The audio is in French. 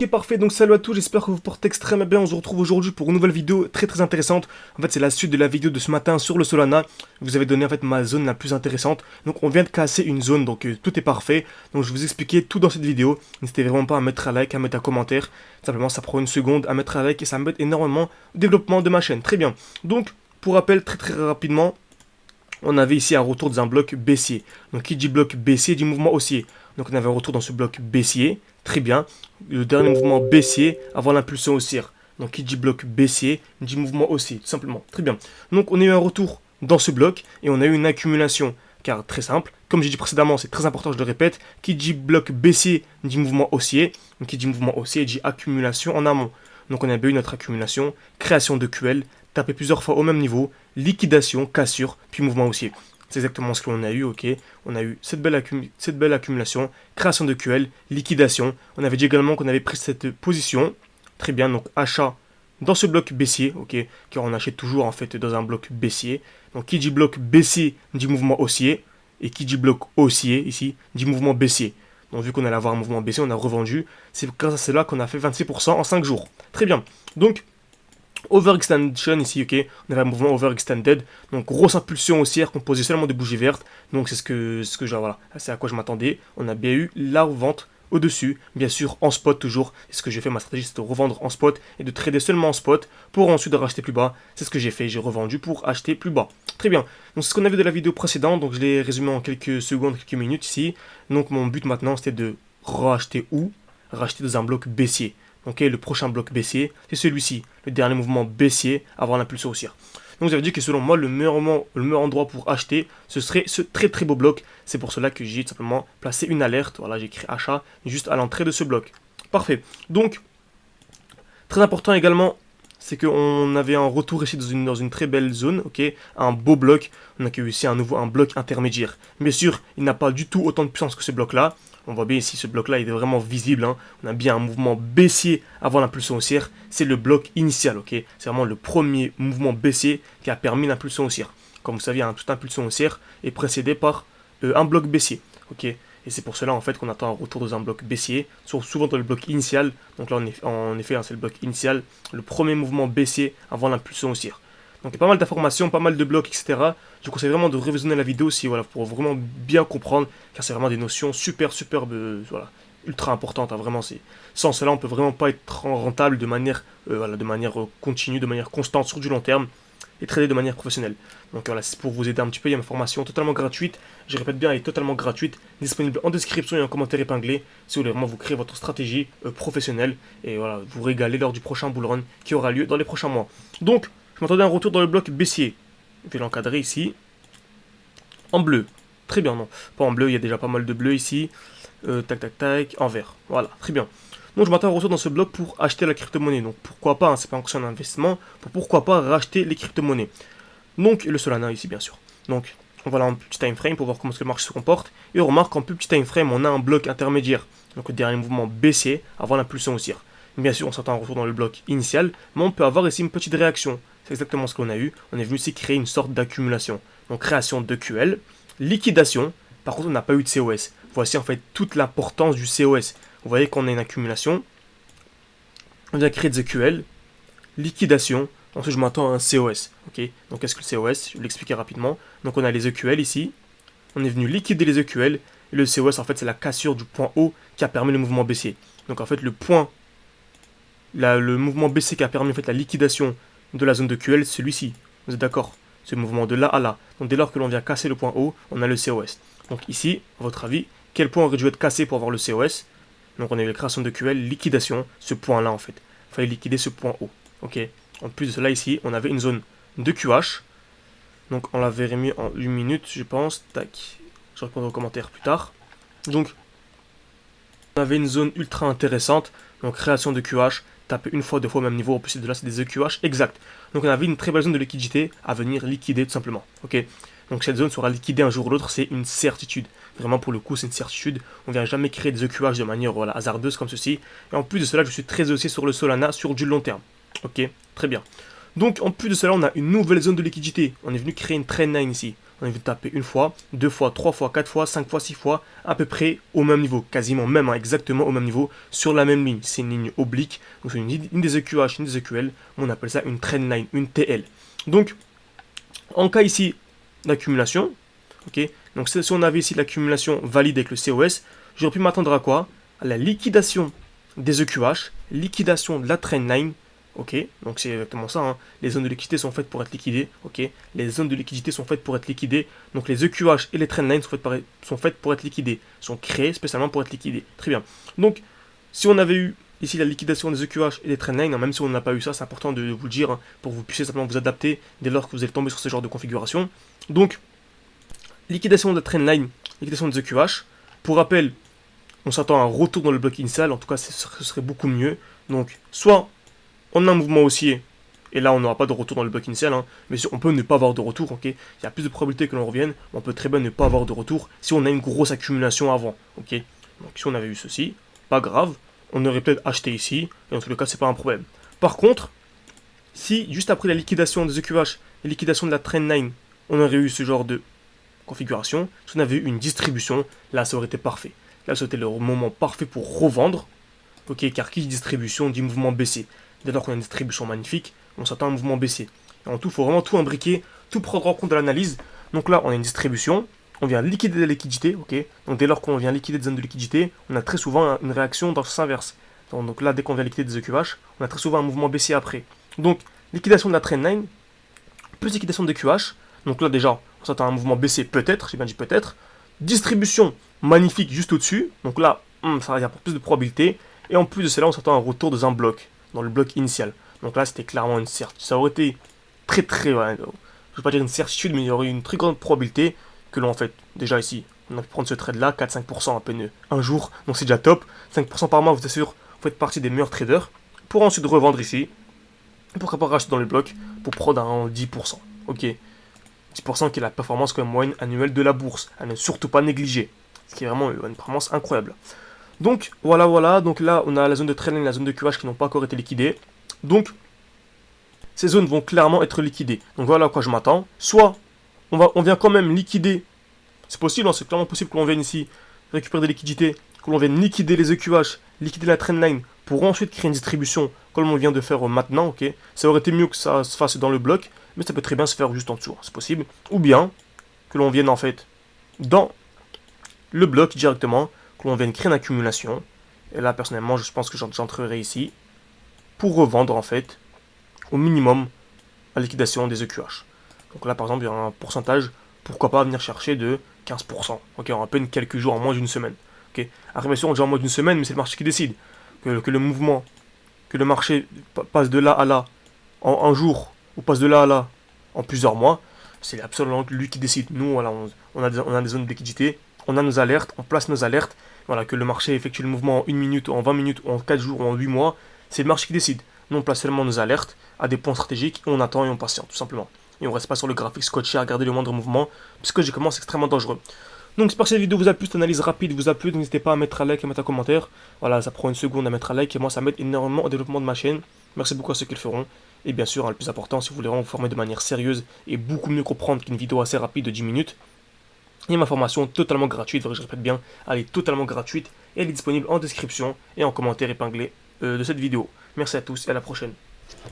Ok, parfait, donc salut à tous, j'espère que vous portez extrêmement bien. On se retrouve aujourd'hui pour une nouvelle vidéo très intéressante. En fait, c'est la suite de la vidéo de ce matin sur le Solana. Vous avez donné en fait ma zone la plus intéressante. Donc on vient de casser une zone, donc tout est parfait. Donc je vais vous expliquer tout dans cette vidéo. N'hésitez vraiment pas à mettre un like, à mettre un commentaire. Simplement ça prend une seconde à mettre un like et ça m'aide énormément au développement de ma chaîne. Très bien. Donc pour rappel très rapidement, on avait ici un retour dans un bloc baissier. Donc qui dit bloc baissier dit mouvement haussier. Donc on avait un retour dans ce bloc baissier. Très bien. Le dernier mouvement baissier avant l'impulsion haussière. Donc qui dit bloc baissier dit mouvement haussier, tout simplement. Très bien. Donc on a eu un retour dans ce bloc et on a eu une accumulation. Car très simple, comme j'ai dit précédemment, c'est très important, je le répète, qui dit bloc baissier dit mouvement haussier. Donc qui dit mouvement haussier dit accumulation en amont. Donc on a eu notre accumulation, création de QL, taper plusieurs fois au même niveau, liquidation, cassure, puis mouvement haussier. C'est exactement ce que l'on a eu, ok. On a eu cette belle accumulation, création de QL, liquidation. On avait dit également qu'on avait pris cette position. Très bien, donc achat dans ce bloc baissier, ok. Car on achète toujours en fait dans un bloc baissier. Donc qui dit bloc baissier dit mouvement haussier. Et qui dit bloc haussier ici dit mouvement baissier. Donc vu qu'on allait avoir un mouvement baissier, on a revendu. C'est grâce à cela qu'on a fait 26% en 5 jours. Très bien. Donc overextension ici, ok, on avait un mouvement overextended, donc grosse impulsion haussière composée seulement de bougies vertes, donc c'est ce que voilà, c'est à quoi je m'attendais. On a bien eu la revente au-dessus, bien sûr en spot toujours, c'est ce que j'ai fait, ma stratégie c'est de revendre en spot et de trader seulement en spot pour ensuite racheter plus bas, c'est ce que j'ai fait, j'ai revendu pour acheter plus bas. Très bien, donc c'est ce qu'on avait de la vidéo précédente, donc je l'ai résumé en quelques secondes, quelques minutes ici, donc mon but maintenant c'était de racheter où? Racheter dans un bloc baissier. Ok, le prochain bloc baissier, c'est celui-ci, le dernier mouvement baissier avant l'impulsion haussière. Donc j'avais dit que selon moi, le meilleur endroit pour acheter, ce serait ce très beau bloc. C'est pour cela que j'ai tout simplement placé une alerte. Voilà, j'ai écrit achat juste à l'entrée de ce bloc. Parfait. Donc, très important également, c'est qu'on avait un retour ici dans une très belle zone, ok, un beau bloc. On a eu ici un bloc intermédiaire. Bien sûr, il n'a pas du tout autant de puissance que ce bloc-là. On voit bien ici, ce bloc-là, il est vraiment visible. Hein. On a bien un mouvement baissier avant l'impulsion haussière. C'est le bloc initial, ok. C'est vraiment le premier mouvement baissier qui a permis l'impulsion haussière. Comme vous savez, toute impulsion haussière est précédée par un bloc baissier, ok. Et c'est pour cela en fait qu'on attend un retour dans un bloc baissier, souvent dans le bloc initial. Donc là, en effet, hein, c'est le bloc initial, le premier mouvement baissier avant l'impulsion haussière. Donc il y a pas mal d'informations, pas mal de blocs, etc. Je vous conseille vraiment de révisionner la vidéo si, voilà, pour vraiment bien comprendre, car c'est vraiment des notions super, voilà, ultra importantes. Hein, vraiment, sans cela, on peut vraiment pas être rentable de manière, voilà, de manière continue, de manière constante sur du long terme et trader de manière professionnelle. Donc voilà, c'est pour vous aider un petit peu. Il y a une formation totalement gratuite. Je répète bien, elle est totalement gratuite, disponible en description et en commentaire épinglé. Si vous voulez vraiment vous créer votre stratégie professionnelle et voilà, vous régaler lors du prochain bull run qui aura lieu dans les prochains mois. Donc, je m'attendais à un retour dans le bloc baissier. Je vais l'encadrer ici. En bleu. Très bien, non. Pas en bleu, il y a déjà pas mal de bleu ici. Tac. En vert. Voilà, très bien. Donc je m'attends à retour dans ce bloc pour acheter la crypto-monnaie. Donc pourquoi pas, hein, c'est pas encore un investissement. Pourquoi pas racheter les crypto-monnaies. Donc le Solana ici, bien sûr. Donc on va là en petit time frame pour voir comment le marché se comporte. Et on remarque qu'en plus petit time frame, on a un bloc intermédiaire. Donc le dernier mouvement baissier avant l'impulsion haussière. Bien sûr, on s'attend à un retour dans le bloc initial, mais on peut avoir ici une petite réaction. C'est exactement ce qu'on a eu. On est venu ici créer une sorte d'accumulation. Donc création de QL, liquidation. Par contre, on n'a pas eu de COS. Voici en fait toute l'importance du COS. Vous voyez qu'on a une accumulation. On vient créer des QL, liquidation. Ensuite, je m'attends à un COS. Ok. Donc, qu'est-ce que le COS? Je vais l'expliquer rapidement. Donc, on a les EQL ici. On est venu liquider les EQL. Et le COS, en fait, c'est la cassure du point haut qui a permis le mouvement baissier. Donc, en fait, le mouvement baissier qui a permis en fait la liquidation de la zone de QL, c'est celui-ci. Vous êtes d'accord? Ce mouvement de là à là. Donc, dès lors que l'on vient casser le point haut, on a le COS. Donc, ici, à votre avis, quel point aurait dû être cassé pour avoir le COS? Donc, on a eu la création de QL, liquidation, ce point-là, en fait. Il fallait liquider ce point haut. Ok. En plus de cela, ici, on avait une zone de QH. Donc, on l'avait remis en 1 minute, je pense. Tac. Je répondrai aux commentaires plus tard. Donc, on avait une zone ultra intéressante. Donc, création de QH. Taper une fois, deux fois au même niveau. En plus de là, c'est des EQH exact. Donc, on avait une très belle zone de liquidité à venir liquider, tout simplement. Ok. Donc, cette zone sera liquidée un jour ou l'autre. C'est une certitude. Vraiment, pour le coup, c'est une certitude. On ne vient jamais créer des EQH de manière voilà, hasardeuse comme ceci. Et en plus de cela, je suis très aussi sur le Solana sur du long terme. Ok, très bien. Donc en plus de cela, on a une nouvelle zone de liquidité. On est venu créer une trend line ici. on a vu de taper une fois, deux fois, trois fois, quatre fois, cinq fois, six fois, à peu près au même niveau, quasiment même, hein, exactement au même niveau, sur la même ligne. C'est une ligne oblique, donc c'est une des EQH, une des EQL, on appelle ça une trendline, une TL. Donc, en cas ici d'accumulation, ok, donc si on avait ici l'accumulation valide avec le COS, j'aurais pu m'attendre à quoi? À la liquidation des EQH, liquidation de la trendline. Ok, donc c'est exactement ça, hein. Les zones de liquidité sont faites pour être liquidées, ok. Les zones de liquidité sont faites pour être liquidées, donc les EQH et les trendlines sont faites pour être liquidées, sont créées spécialement pour être liquidées. Très bien. Donc, si on avait eu ici la liquidation des EQH et des trendlines, hein, même si on n'a pas eu ça, c'est important de vous le dire, hein, pour que vous puissiez simplement vous adapter dès lors que vous allez tomber sur ce genre de configuration. Donc, liquidation de la trendline, liquidation des EQH. Pour rappel, on s'attend à un retour dans le bloc initial, en tout cas ce serait beaucoup mieux. Donc, soit on a un mouvement haussier, et là on n'aura pas de retour dans le bloc initial, hein, mais on peut ne pas avoir de retour, ok. Il y a plus de probabilité que l'on revienne, mais on peut très bien ne pas avoir de retour si on a une grosse accumulation avant, ok. Donc si on avait eu ceci, pas grave, on aurait peut-être acheté ici, et en tous les cas c'est pas un problème. Par contre, si juste après la liquidation des EQH, la liquidation de la trendline, on aurait eu ce genre de configuration, si on avait eu une distribution, là ça aurait été parfait. Là ça aurait été le moment parfait pour revendre, ok, car qui dit distribution dit mouvement baissier. Dès lors qu'on a une distribution magnifique, on s'attend à un mouvement baissier. Et en tout, il faut vraiment tout imbriquer, tout prendre en compte de l'analyse. Donc là, on a une distribution, on vient liquider la liquidité, ok. Donc dès lors qu'on vient liquider des zones de liquidité, on a très souvent une réaction dans le sens inverse. Donc là, dès qu'on vient liquider des EQH, on a très souvent un mouvement baissier après. Donc, liquidation de la trendline, plus liquidation de EQH. Donc là, déjà, on s'attend à un mouvement baissier, peut-être, j'ai bien dit peut-être. Distribution magnifique juste au-dessus. Donc là, ça va pour plus de probabilité. Et en plus de cela, on s'attend à un retour dans un bloc, dans le bloc initial. Donc là, c'était clairement une certitude. Ça aurait été très, je ne vais pas dire une certitude, mais il y aurait une très grande probabilité que l'on, en fait, déjà ici, on a pu prendre ce trade-là, 4-5% à peine un jour, donc c'est déjà top. 5% par mois, vous assure, vous faites partie des meilleurs traders, pour ensuite revendre ici, et pourquoi pas racheter dans le bloc, pour prendre un 10%. Ok, 10% qui est la performance quand même moyenne annuelle de la bourse, à ne surtout pas négliger, ce qui est vraiment une performance incroyable. Donc voilà, donc là on a la zone de trailing, la zone de QH qui n'ont pas encore été liquidées. Donc ces zones vont clairement être liquidées. Donc voilà à quoi je m'attends. Soit on vient quand même liquider, c'est possible, hein, c'est clairement possible que l'on vienne ici récupérer des liquidités, que l'on vienne liquider les EQH, liquider la trendline pour ensuite créer une distribution comme on vient de faire maintenant, ok. Ça aurait été mieux que ça se fasse dans le bloc, mais ça peut très bien se faire juste en dessous, c'est possible. Ou bien que l'on vienne en fait dans le bloc directement, que l'on vienne créer une accumulation. Et là, personnellement, je pense que j'entrerai ici pour revendre, en fait, au minimum, la liquidation des EQH. Donc là, par exemple, il y aura un pourcentage, pourquoi pas venir chercher de 15%. Ok, en à peine quelques jours, en moins d'une semaine. Ok, après, bien sûr, on dit en moins d'une semaine, mais c'est le marché qui décide. Que le mouvement, que le marché passe de là à là en un jour, ou passe de là à là en plusieurs mois, c'est absolument lui qui décide. Nous, voilà, on a des zones de liquidité, on a nos alertes, on place nos alertes. Voilà, que le marché effectue le mouvement en 1 minute, ou en 20 minutes, ou en 4 jours, ou en 8 mois, c'est le marché qui décide. Nous, on place seulement nos alertes à des points stratégiques, et on attend et on patiente, tout simplement. Et on reste pas sur le graphique scotché à regarder le moindre mouvement, psychologiquement, c'est extrêmement dangereux. Donc, j'espère que cette vidéo vous a plu, cette analyse rapide vous a plu, n'hésitez pas à mettre un like et à mettre un commentaire. Voilà, ça prend une seconde à mettre un like, et moi, ça m'aide énormément au développement de ma chaîne. Merci beaucoup à ceux qui le feront. Et bien sûr, le plus important, si vous voulez vraiment vous former de manière sérieuse et beaucoup mieux comprendre qu'une vidéo assez rapide de 10 minutes, il y a ma formation totalement gratuite, je répète bien, elle est totalement gratuite et elle est disponible en description et en commentaire épinglé de cette vidéo. Merci à tous et à la prochaine.